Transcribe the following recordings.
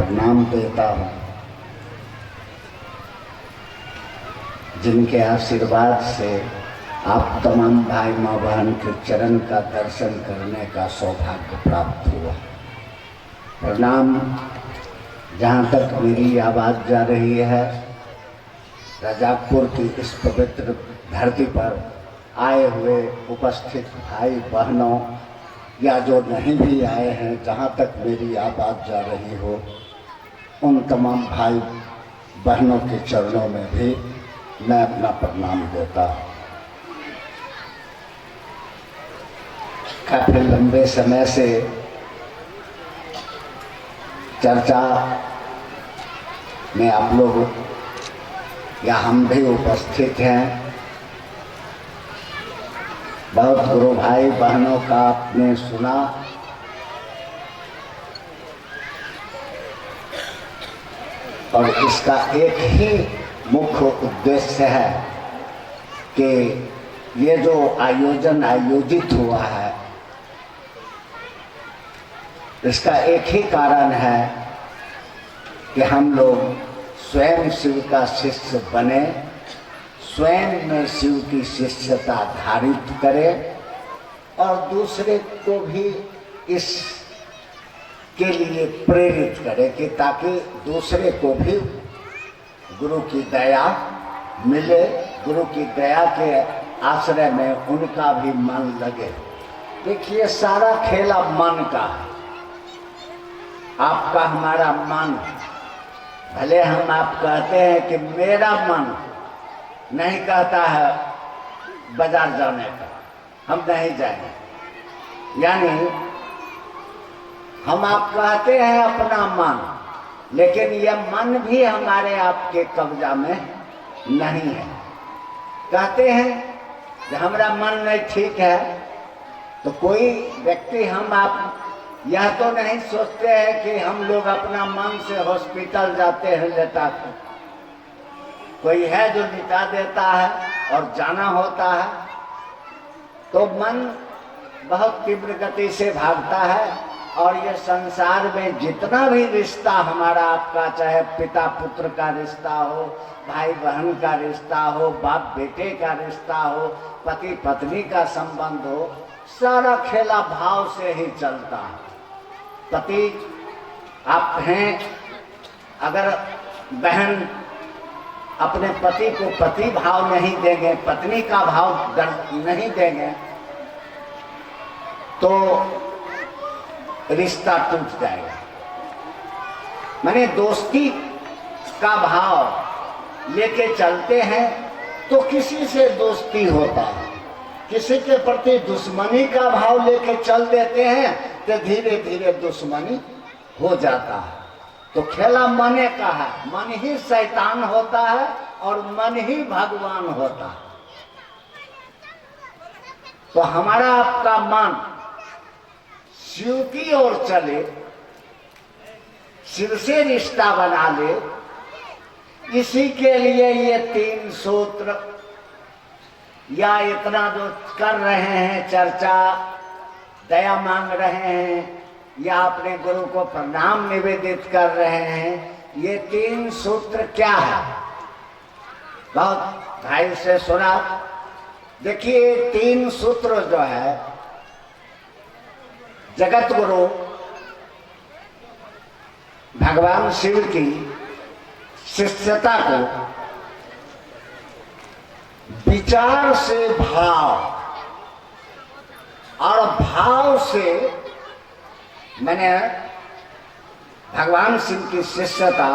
प्रणाम देता हूँ। जिनके आशीर्वाद से आप तमाम भाई माँ बहन के चरण का दर्शन करने का सौभाग्य प्राप्त हुआ। प्रणाम। जहाँ तक मेरी आवाज़ जा रही है, रजाकपुर की इस पवित्र धरती पर आए हुए उपस्थित भाई बहनों या जो नहीं भी आए हैं, जहाँ तक मेरी आवाज़ जा रही हो, उन तमाम भाई बहनों के चरणों में भी मैं अपना प्रणाम देता हूँ। काफी लंबे समय से चर्चा में आप लोग या हम भी उपस्थित हैं। बहुत गुरु भाई बहनों का आपने सुना। और इसका एक ही मुख्य उद्देश्य है कि ये जो आयोजन आयोजित हुआ है, इसका एक ही कारण है कि हम लोग स्वयं शिव का शिष्य बने, स्वयं में शिव की शिष्यता धारित करें और दूसरे को भी इस के लिए प्रेरित करें कि ताकि दूसरे को भी गुरु की दया मिले, गुरु की दया के आश्रय में उनका भी मन लगे। देखिए, सारा खेला मन का है। आपका हमारा मन, भले हम आप कहते हैं कि मेरा मन नहीं कहता है बाजार जाने का, हम नहीं जाएंगे, यानी हम आप कहते हैं अपना मन, लेकिन यह मन भी हमारे आपके कब्जा में नहीं है। कहते हैं कि हमारा मन नहीं ठीक है, तो कोई व्यक्ति हम आप यह तो नहीं सोचते हैं कि हम लोग अपना मन से हॉस्पिटल जाते हैं लेटा के। कोई है जो लिटा देता है और जाना होता है, तो मन बहुत तीव्र गति से भागता है। और ये संसार में जितना भी रिश्ता हमारा आपका, चाहे पिता पुत्र का रिश्ता हो, भाई बहन का रिश्ता हो, बाप बेटे का रिश्ता हो, पति पत्नी का संबंध हो, सारा खेला भाव से ही चलता है। पति आप हैं, अगर बहन अपने पति को पति भाव नहीं देंगे, पत्नी का भाव नहीं देंगे, तो रिश्ता टूट जाएगा। माने दोस्ती का भाव लेके चलते हैं तो किसी से दोस्ती होता है, किसी के प्रति दुश्मनी का भाव लेके चल देते हैं तो धीरे धीरे दुश्मनी हो जाता है। तो खेला मने का है, मन ही शैतान होता है और मन ही भगवान होता है। तो हमारा आपका मन शिव की ओर चले, शिव से रिश्ता बना ले, इसी के लिए ये 3 सूत्र या इतना जो कर रहे हैं चर्चा, दया मांग रहे हैं या अपने गुरु को प्रणाम निवेदित कर रहे हैं, ये 3 सूत्र क्या है? बहुत भाई से सुना। देखिए, 3 सूत्र जो है, जगत गुरु भगवान शिव की शिष्यता को विचार से भाव और भाव से, मैंने भगवान शिव की शिष्यता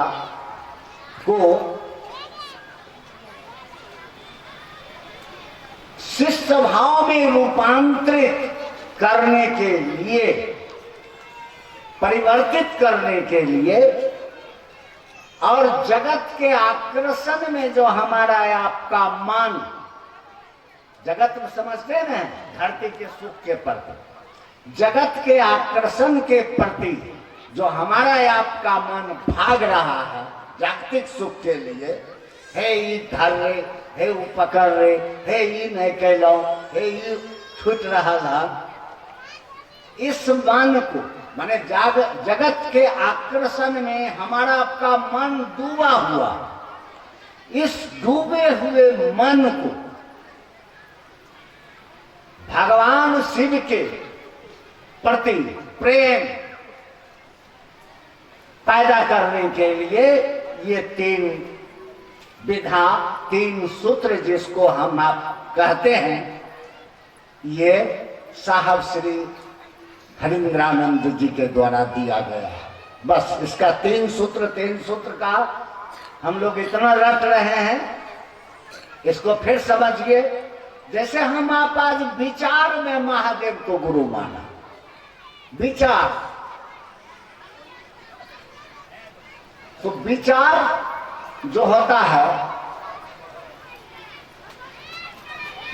को शिष्य भाव में रूपांतरित करने के लिए, परिवर्तित करने के लिए, और जगत के आकर्षण में जो हमारा आपका मन, जगत में समझते हैं ना, धरती के सुख के प्रति, जगत के आकर्षण के प्रति जो हमारा आपका मन भाग रहा है जागतिक सुख के लिए, हे ये धर रे, हे वो पकड़ रे, हे ये नहीं कहलो, हे ये छूट रहा था, इस मन को माने जगत के आकर्षण में हमारा आपका मन डूबा हुआ, इस डूबे हुए मन को भगवान शिव के प्रति प्रेम पैदा करने के लिए ये 3 विधा, 3 सूत्र जिसको हम आप कहते हैं, ये साहब श्री हरिंद्रानंद जी के द्वारा दिया गया है। बस इसका 3 सूत्र का हम लोग इतना रट रहे हैं, इसको फिर समझिए। जैसे हम आप आज विचार में महादेव को गुरु माना, विचार, तो विचार जो होता है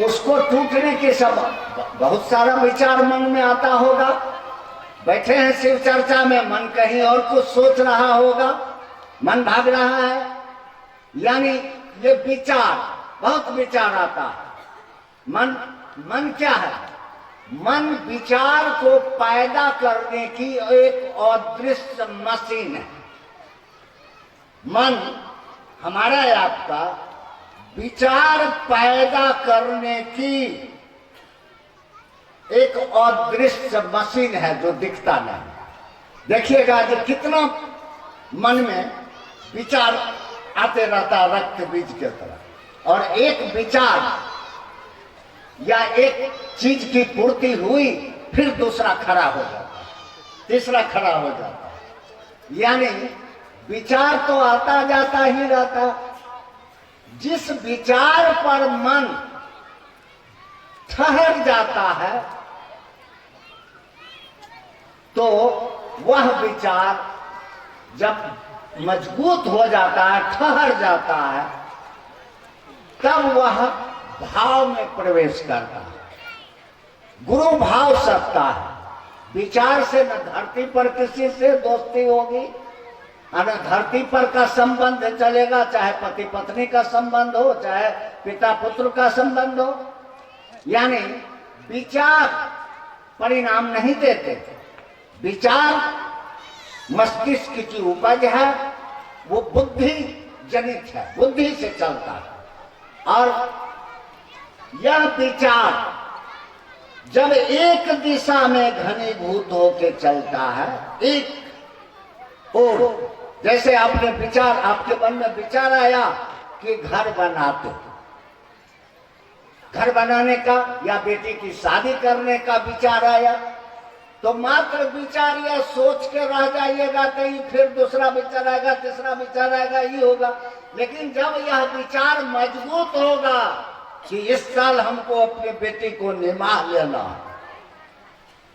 उसको टूटने के सब बहुत सारा विचार मन में आता होगा। बैठे हैं शिव चर्चा में, मन कहीं और कुछ सोच रहा होगा, मन भाग रहा है, यानी ये विचार, बहुत विचार आता है। मन क्या है? मन विचार को पैदा करने की एक अदृश्य मशीन है। मन हमारा आपका विचार पैदा करने की एक अदृश्य मशीन है जो दिखता नहीं। देखिएगा जो कितना मन में विचार आते रहता रक्त बीज के तरह, और एक विचार या एक चीज की पूर्ति हुई, फिर दूसरा खड़ा हो जाता, तीसरा खड़ा हो जाता, यानी विचार तो आता जाता ही रहता। जिस विचार पर मन ठहर जाता है तो वह विचार जब मजबूत हो जाता है, ठहर जाता है, तब वह भाव में प्रवेश करता है। गुरु भाव सकता है। विचार से न धरती पर किसी से दोस्ती होगी, न धरती पर का संबंध चलेगा, चाहे पति पत्नी का संबंध हो, चाहे पिता पुत्र का संबंध हो। यानी विचार परिणाम नहीं देते। विचार मस्तिष्क की उपज है, वो बुद्धि जनित है, बुद्धि से चलता है। और यह विचार जब एक दिशा में घनीभूत होकर चलता है, एक और, जैसे आपने विचार, आपके मन में विचार आया कि घर बनाते, घर बनाने का या बेटी की शादी करने का विचार आया, तो मात्र विचार या सोच के रह जाइएगा, कहीं फिर दूसरा विचार आएगा, तीसरा विचार आएगा, ये होगा। लेकिन जब यह विचार मजबूत होगा कि इस साल हमको अपने बेटी को निमाह लेना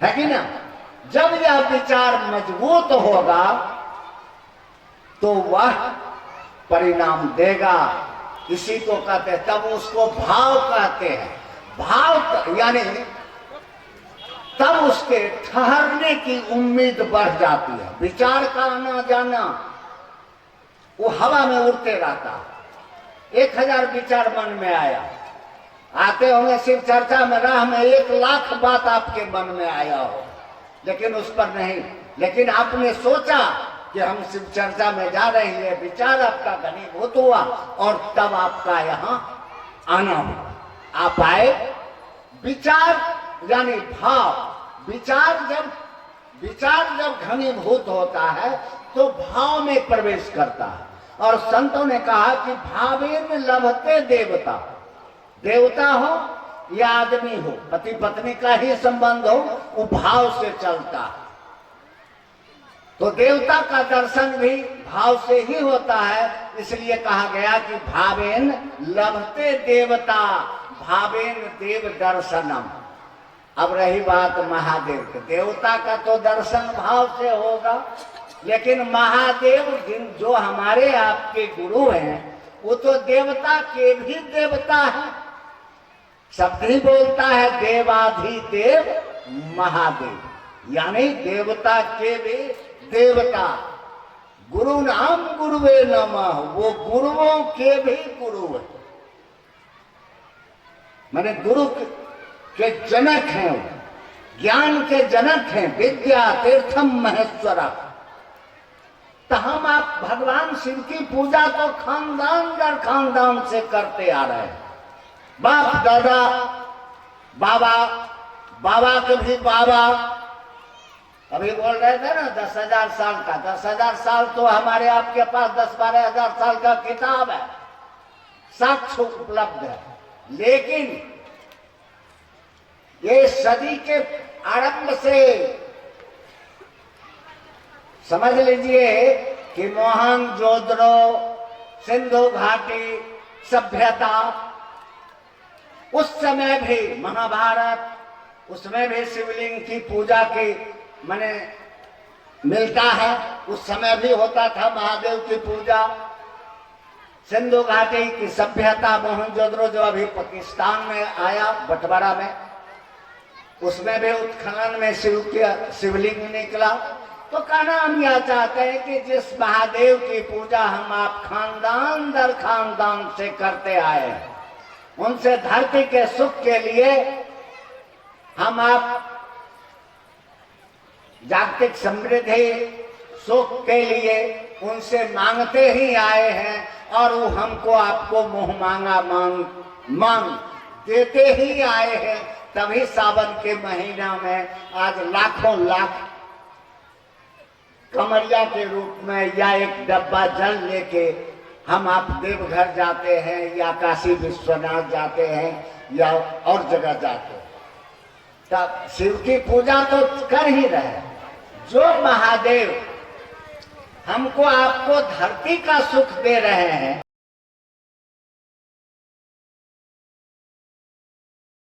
है कि ना, जब यह विचार मजबूत होगा तो वह परिणाम देगा। इसी को कहते हैं, तब उसको भाव कहते हैं। भाव यानी तब उसके ठहरने की उम्मीद बढ़ जाती है। विचार का आना जाना वो हवा में उड़ते रहता है। 1000 विचार मन में आया, आते होंगे शिव चर्चा में, राह में 1,00,000 बात आपके मन में आया हो, लेकिन उस पर नहीं। लेकिन आपने सोचा कि हम शिव चर्चा में जा रहे हैं, विचार आपका घनीभूत हुआ और तब आपका यहाँ आना हुआ। आप आए, विचार यानी भाव। विचार जब घनीभूत होता है तो भाव में प्रवेश करता है। और संतों ने कहा कि भावेन लभते देवता, देवता हो या आदमी हो, पति पत्नी का ही संबंध हो, वो भाव से चलता है। तो देवता का दर्शन भी भाव से ही होता है। इसलिए कहा गया कि भावेन लभते देवता, भावेन देव दर्शनम। अब रही बात महादेव के, देवता का तो दर्शन भाव से होगा, लेकिन महादेव जो हमारे आपके गुरु हैं, वो तो देवता के भी देवता है। शब्द ही बोलता है देवाधिदेव महादेव, यानी देवता के भी देवता। गुरु नाम गुरुवे नमः, वो गुरुओं के भी गुरु है, माने गुरु के जनक हैं, ज्ञान के जनक हैं, विद्या तीर्थम महेश्वरा। तो हम आप भगवान शिव की पूजा तो खानदान दर खानदान से करते आ रहे हैं। बाप दादा बाबा, बाबा के भी बाबा, अभी बोल रहे थे ना 10,000 साल का। 10,000 साल तो हमारे आपके पास 10-12 हजार साल का किताब है, साक्ष्य उपलब्ध है। लेकिन ये सदी के आरंभ से समझ लीजिए कि मोहनजोदड़ो, सिंधु घाटी सभ्यता, उस समय भी महाभारत, उसमें भी शिवलिंग की पूजा की माने मिलता है। उस समय भी होता था महादेव की पूजा। सिंधु घाटी की सभ्यता, मोहनजोदड़ो जो अभी पाकिस्तान में आया बंटवारा में, उसमें भी उत्खनन में शिवलिंग निकला। तो कहना हम यह चाहते हैं कि जिस महादेव की पूजा हम आप खानदान दर खानदान से करते आए हैं, उनसे धरती के सुख के लिए हम आप जागतिक समृद्धि सुख के लिए उनसे मांगते ही आए हैं, और वो हमको आपको मुंह मांगा मांग देते ही आए हैं। तभी सावन के महीना में आज लाखों लाख कमरिया के रूप में या एक डब्बा जल लेके हम आप देवघर जाते हैं, या काशी विश्वनाथ जाते हैं, या और जगह जाते हैं। तब शिव की पूजा तो कर ही रहे। जो महादेव हमको आपको धरती का सुख दे रहे हैं,